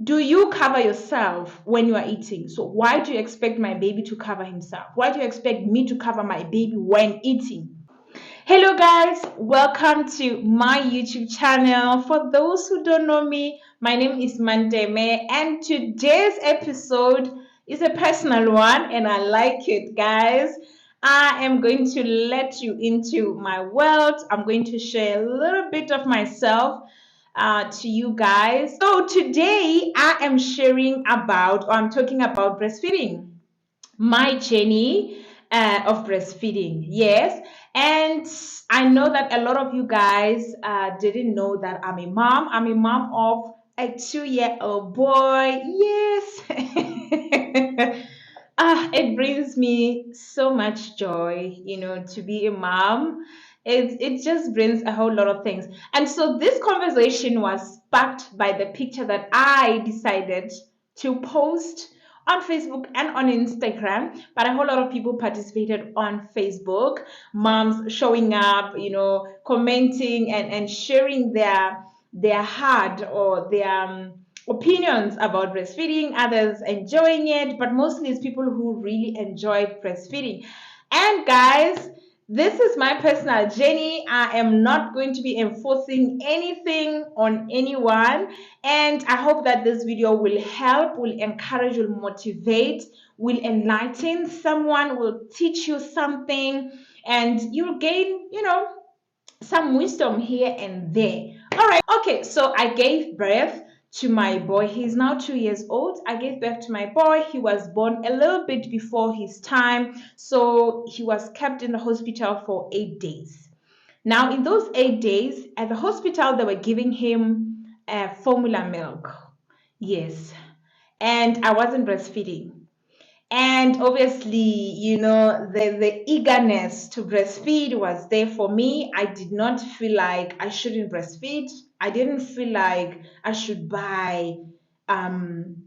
Do you cover yourself when you are eating? So why do you expect my baby to cover himself? Why do you expect me to cover my baby when eating? Hello guys, welcome to my YouTube channel. For those who don't know me, my name is Mandeme, and today's episode is a personal one and I like it, guys. I am going to let you into my world. I'm going to share a little bit of myself to you guys. So today I am sharing about, or I'm talking about breastfeeding, my journey of breastfeeding. Yes. And I know that a lot of you guys didn't know that I'm a mom. I'm a mom of a 2-year-old boy. Yes. It brings me so much joy, to be a mom. It just brings a whole lot of things. And so this conversation was sparked by the picture that I decided to post on Facebook and on Instagram, but a whole lot of people participated on Facebook. Moms showing up, commenting and sharing their heart or their opinions about breastfeeding, others enjoying it, but mostly it's people who really enjoy breastfeeding. And guys, this is my personal journey. I am not going to be enforcing anything on anyone. And I hope that this video will help, will encourage, will motivate, will enlighten someone, will teach you something, and you'll gain, some wisdom here and there. All right. Okay. So I gave birth to my boy. He's now 2 years old. I gave birth to my boy. He was born a little bit before his time. So he was kept in the hospital for 8 days. Now, in those 8 days at the hospital, they were giving him formula milk. Yes. And I wasn't breastfeeding. And obviously, the eagerness to breastfeed was there for me. I did not feel like I shouldn't breastfeed. I didn't feel like I should buy um,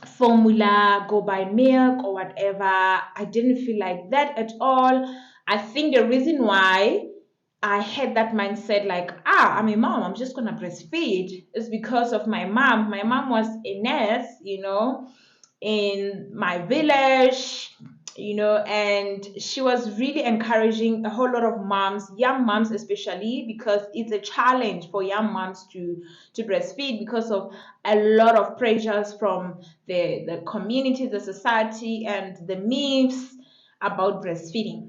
formula, go buy milk or whatever. I didn't feel like that at all. I think the reason why I had that mindset like, I'm a mom, I'm just gonna breastfeed, is because of my mom. My mom was a nurse, in my village, and she was really encouraging a whole lot of moms, young moms especially, because it's a challenge for young moms to breastfeed because of a lot of pressures from the community, the society, and the myths about breastfeeding.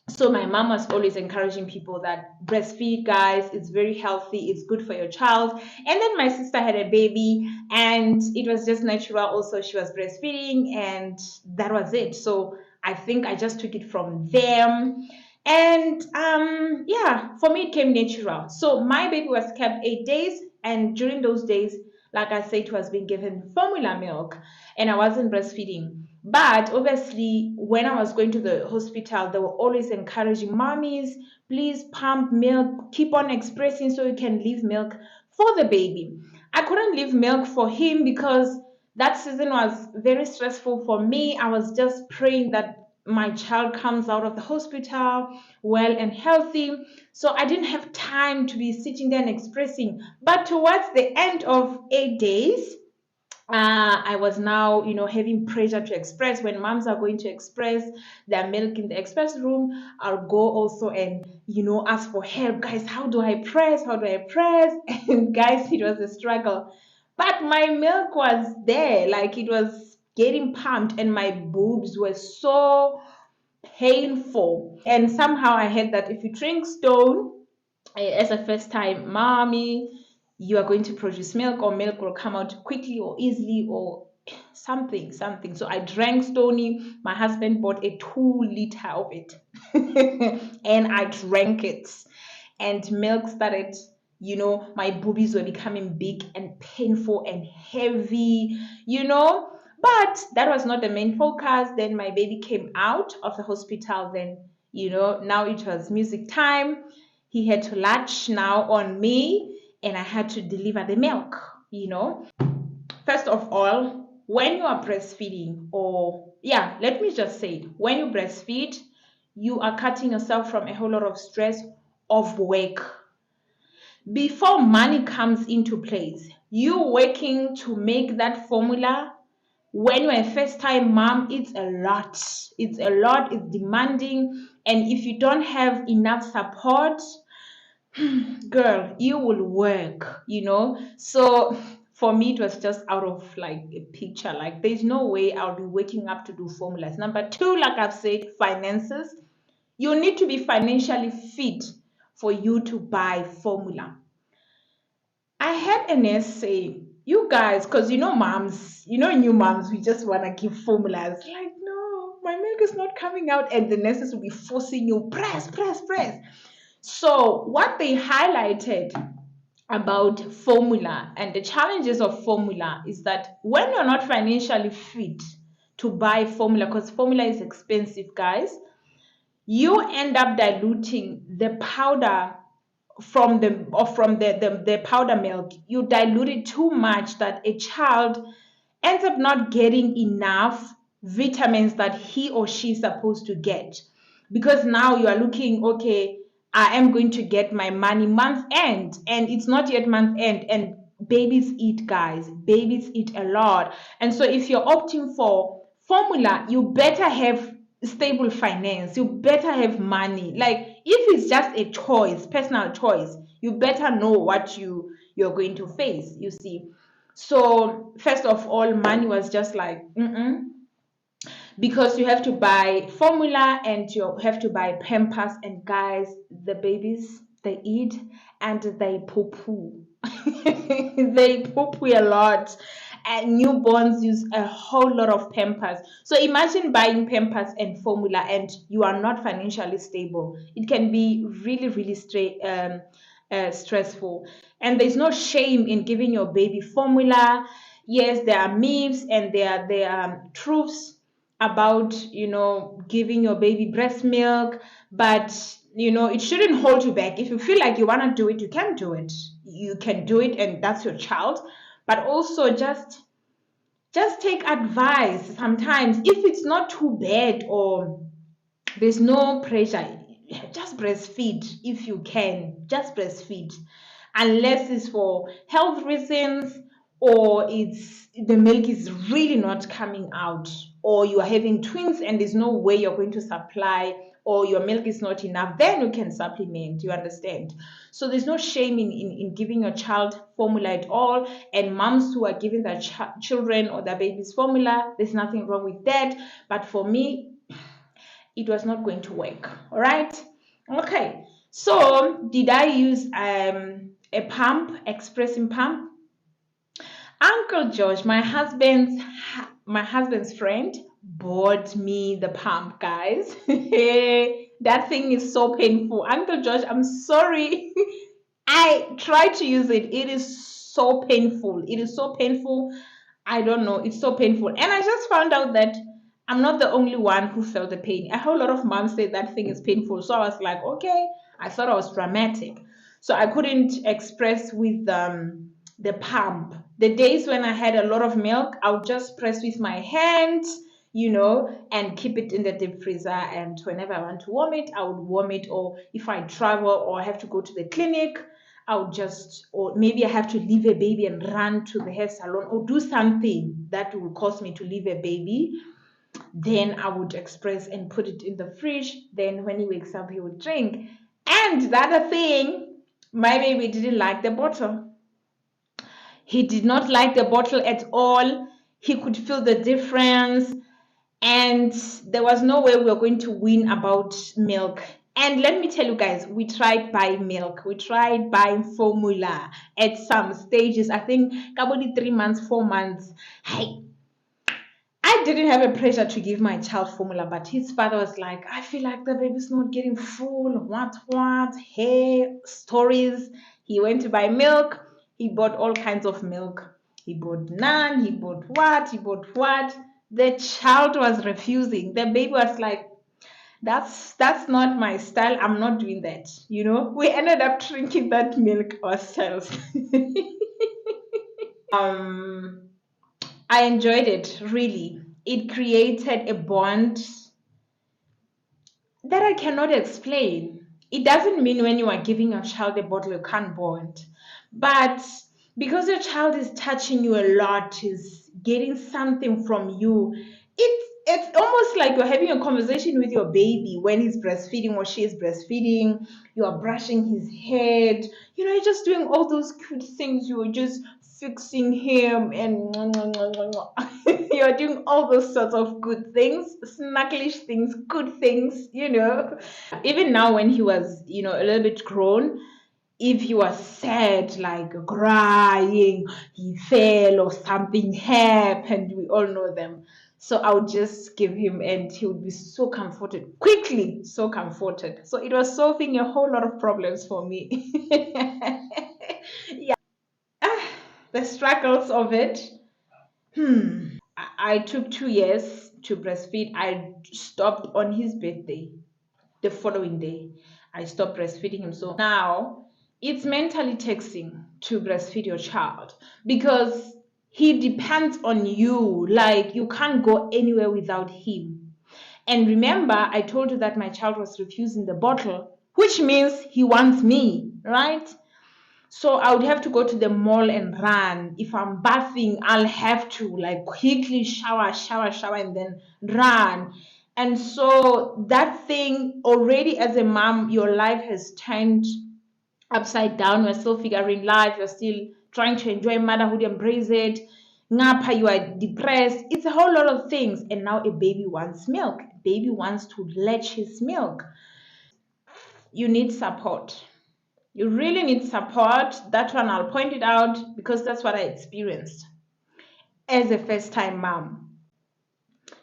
So my mom was always encouraging people that breastfeed, guys, it's very healthy, it's good for your child. And then my sister had a baby and it was just natural also, she was breastfeeding, and that was it. So I think I just took it from them. And yeah, for me it came natural. So my baby was kept 8 days, and during those days, like I said, it was being given formula milk and I wasn't breastfeeding. But obviously, when I was going to the hospital, they were always encouraging mommies, please pump milk, keep on expressing so you can leave milk for the baby. I couldn't leave milk for him because that season was very stressful for me. I was just praying that my child comes out of the hospital well and healthy. So I didn't have time to be sitting there and expressing. But towards the end of 8 days, I was now, having pressure to express. When moms are going to express their milk in the express room, I'll go also and, ask for help. Guys, how do I press? How do I press? And guys, it was a struggle. But my milk was there, like it was getting pumped, and my boobs were so painful. And somehow I heard that if you drink stone as a first time mommy, you are going to produce milk, or milk will come out quickly or easily, or something. So I drank Stony. My husband bought a 2 liter of it and I drank it, and milk started, my boobies were becoming big and painful and heavy, but that was not the main focus. Then my baby came out of the hospital. Then, now it was music time. He had to latch now on me, and I had to deliver the milk. First of all, when you are breastfeeding, or yeah, let me just say it, when you breastfeed, you are cutting yourself from a whole lot of stress of work. Before money comes into place, You working to make that formula when you're a first time mom, it's a lot. It's a lot, it's demanding. And if you don't have enough support, girl, you will work. So for me, it was just out of like a picture. Like, there's no way I'll be waking up to do formulas. Number two, like I've said, finances. You need to be financially fit for you to buy formula. I had a nurse say, you guys, because moms, new moms, we just want to give formulas. Like, no, my milk is not coming out. And the nurses will be forcing you, press, press, press. So, what they highlighted about formula and the challenges of formula is that when you're not financially fit to buy formula, because formula is expensive, guys, you end up diluting the powder from the powder milk. You dilute it too much that a child ends up not getting enough vitamins that he or she is supposed to get, because now you are looking, okay, I am going to get my money month end, and it's not yet month end, and babies eat, guys, babies eat a lot. And so if you're opting for formula, you better have stable finance, you better have money. Like, if it's just a choice, personal choice, you better know what you're going to face, you see. So first of all, money was just like, because you have to buy formula and you have to buy pampers, and guys, the babies, they eat and they poo poo. They poo poo a lot, and newborns use a whole lot of pampers. So imagine buying pampers and formula and you are not financially stable. It can be really, really stressful. And there's no shame in giving your baby formula. Yes, there are myths and there are truths about giving your baby breast milk, but it shouldn't hold you back. If you feel like you want to do it, you can do it. You can do it, and that's your child. But also, just take advice sometimes. If it's not too bad or there's no pressure, just breastfeed. If you can, just breastfeed, unless it's for health reasons, or it's the milk is really not coming out, or you are having twins and there's no way you're going to supply, or your milk is not enough, then you can supplement, you understand. So there's no shame in giving your child formula at all. And moms who are giving their children or their babies formula, there's nothing wrong with that. But for me, it was not going to work. All right. Okay. So did I use a pump, expressing pump? Uncle George, my husband's friend, bought me the pump, guys. That thing is so painful. Uncle George, I'm sorry. I tried to use it. It is so painful. It is so painful. I don't know. It's so painful. And I just found out that I'm not the only one who felt the pain. A whole lot of moms say that thing is painful. So I was like, okay, I thought I was dramatic. So I couldn't express with the pump. The days when I had a lot of milk, I would just press with my hands, and keep it in the deep freezer. And whenever I want to warm it, I would warm it. Or if I travel or I have to go to the clinic, I would or maybe I have to leave a baby and run to the hair salon or do something that will cause me to leave a baby. Then I would express and put it in the fridge. Then when he wakes up, he would drink. And the other thing, my baby didn't like the bottle. He did not like the bottle at all. He could feel the difference. And there was no way we were going to win about milk. And let me tell you guys, we tried buying milk. We tried buying formula at some stages. I think probably 3 months, 4 months. I didn't have a pressure to give my child formula, but his father was like, I feel like the baby's not getting full. What? Hey, stories. He went to buy milk. He bought all kinds of milk. He bought none. He bought what? He bought what? The child was refusing. The baby was like, that's not my style. I'm not doing that. We ended up drinking that milk ourselves. I enjoyed it, really. It created a bond that I cannot explain. It doesn't mean when you are giving your child a bottle, you can't bond. But because your child is touching you a lot, is getting something from you. It's almost like you're having a conversation with your baby when he's breastfeeding or she is breastfeeding. You are brushing his head, you're just doing all those cute things. You're just fixing him and you're doing all those sorts of good things, snugglish things, good things. Even now when he was a little bit grown, if he was sad, like crying, he fell or something happened, we all know them. So I would just give him and he would be so comforted, quickly so comforted. So it was solving a whole lot of problems for me. Yeah. Ah, the struggles of it. I took 2 years to breastfeed. I stopped on his birthday. The following day, I stopped breastfeeding him. So now it's mentally taxing to breastfeed your child because he depends on you. Like, you can't go anywhere without him. And remember, I told you that my child was refusing the bottle, which means he wants me, right? So I would have to go to the mall and run. If I'm bathing, I'll have to like quickly shower, and then run. And so that thing already, as a mom, your life has turned upside down. You're still figuring life. You're still trying to enjoy motherhood, embrace it. Ngapa, you are depressed. It's a whole lot of things. And now a baby wants milk. Baby wants to latch his milk. You need support. You really need support. That one I'll point it out because that's what I experienced as a first time mom.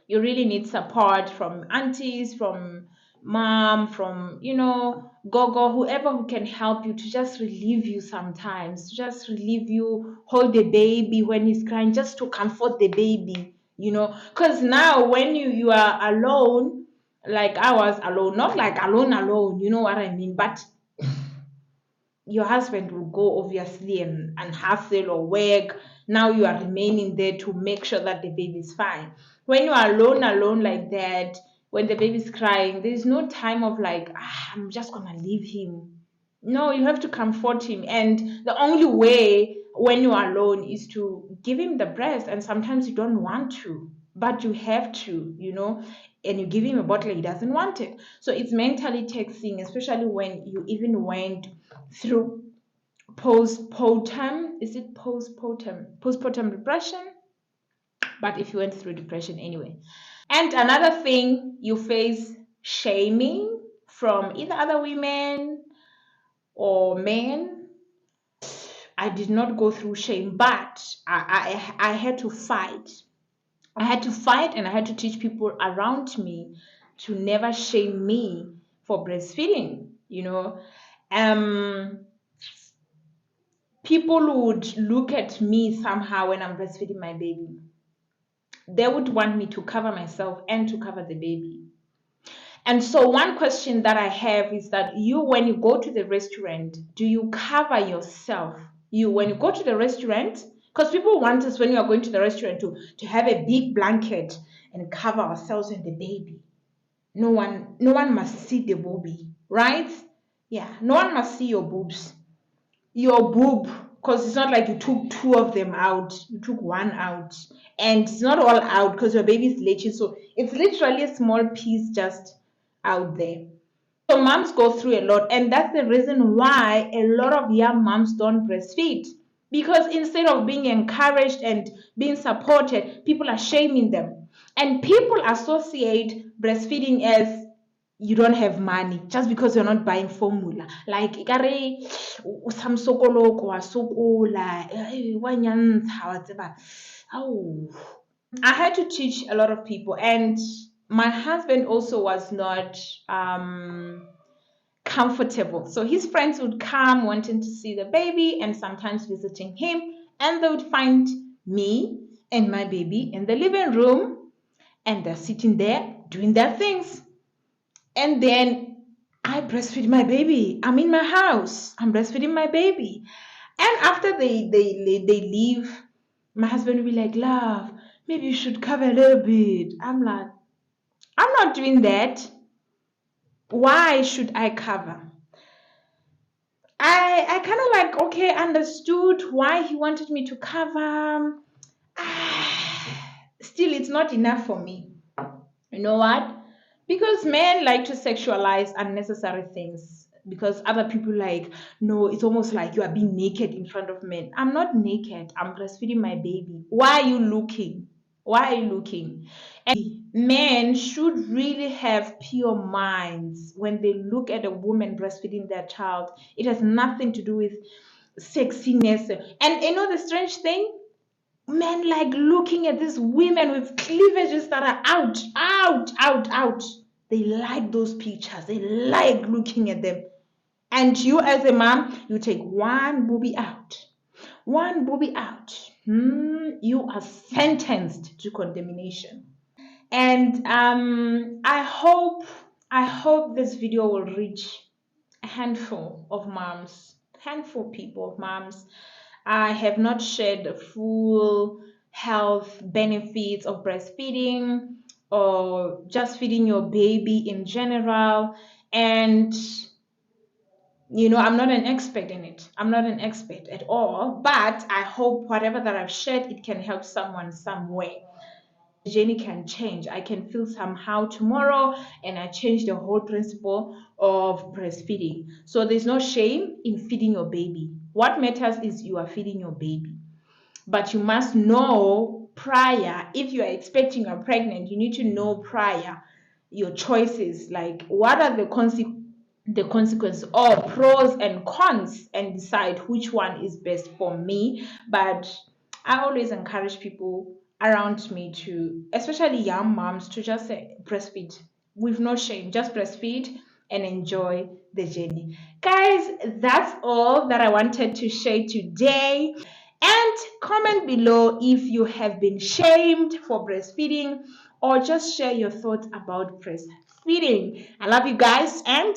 You really need support from aunties, from mom, from, gogo, whoever who can help you to just relieve you sometimes, just relieve you, hold the baby when he's crying, just to comfort the baby. Because now when you are alone, like I was alone, not like alone, you know what I mean, but your husband will go obviously and hustle or work. Now you are remaining there to make sure that the baby is fine. When you are alone like that, when the baby's crying, there's no time of like, I'm just gonna leave him. No, you have to comfort him. And the only way when you are alone is to give him the breast. And sometimes you don't want to, but you have to. And you give him a bottle, he doesn't want it. So it's mentally taxing, especially when you even went through postpartum. Is it postpartum depression? But if you went through depression anyway. And another thing, you face shaming from either other women or men. I did not go through shame, but I had to fight. I had to fight and I had to teach people around me to never shame me for breastfeeding. Um, People would look at me somehow when I'm breastfeeding my baby. They would want me to cover myself and to cover the baby. And so, one question that I have is that when you go to the restaurant, do you cover yourself? When you go to the restaurant, because people want us when you are going to the restaurant to have a big blanket and cover ourselves and the baby. No one must see the baby, right? Yeah, no one must see your boobs. Your boob, because it's not like you took two of them out, you took one out, and it's not all out because your baby's latching, so it's literally a small piece just out there. So moms go through a lot, and that's the reason why a lot of young moms don't breastfeed, because instead of being encouraged and being supported, people are shaming them, and people associate breastfeeding as you don't have money just because you're not buying formula. Like, ikare some sokoloko wa sokola, wa nyantsha wa tseba. Au. I had to teach a lot of people, and my husband also was not comfortable. So his friends would come wanting to see the baby and sometimes visiting him, and they would find me and my baby in the living room, and they're sitting there doing their things. And then I breastfeed my baby. I'm in my house. I'm breastfeeding my baby. And after they leave, my husband will be like, love, maybe you should cover a little bit. I'm like, I'm not doing that. Why should I cover? I kind of like, okay, understood why he wanted me to cover. Still, it's not enough for me. You know what? Because men like to sexualize unnecessary things. Because other people like, no, it's almost like you are being naked in front of men. I'm not naked. I'm breastfeeding my baby. Why are you looking? Why are you looking? And men should really have pure minds when they look at a woman breastfeeding their child. It has nothing to do with sexiness. And you know the strange thing? Men like looking at these women with cleavages that are out, out, out, out. They like those pictures. They like looking at them. And you, as a mom, you take one booby out, one booby out. You are sentenced to condemnation. And I hope this video will reach a handful of moms, handful people of moms. I have not shared the full health benefits of breastfeeding or just feeding your baby in general. And I'm not an expert in it. I'm not an expert at all. But I hope whatever that I've shared, it can help someone some way. Journey can change. I can feel somehow tomorrow and I change the whole principle of breastfeeding. So there's no shame in feeding your baby. What matters is you are feeding your baby. But you must know prior, if you are expecting you're pregnant, you need to know prior your choices, like what are the consequences or pros and cons, and decide which one is best for me. But I always encourage people around me to, especially young moms, to just say breastfeed with no shame. Just breastfeed and enjoy the journey. Guys, that's all that I wanted to share today. And comment below if you have been shamed for breastfeeding or just share your thoughts about breastfeeding. I love you guys and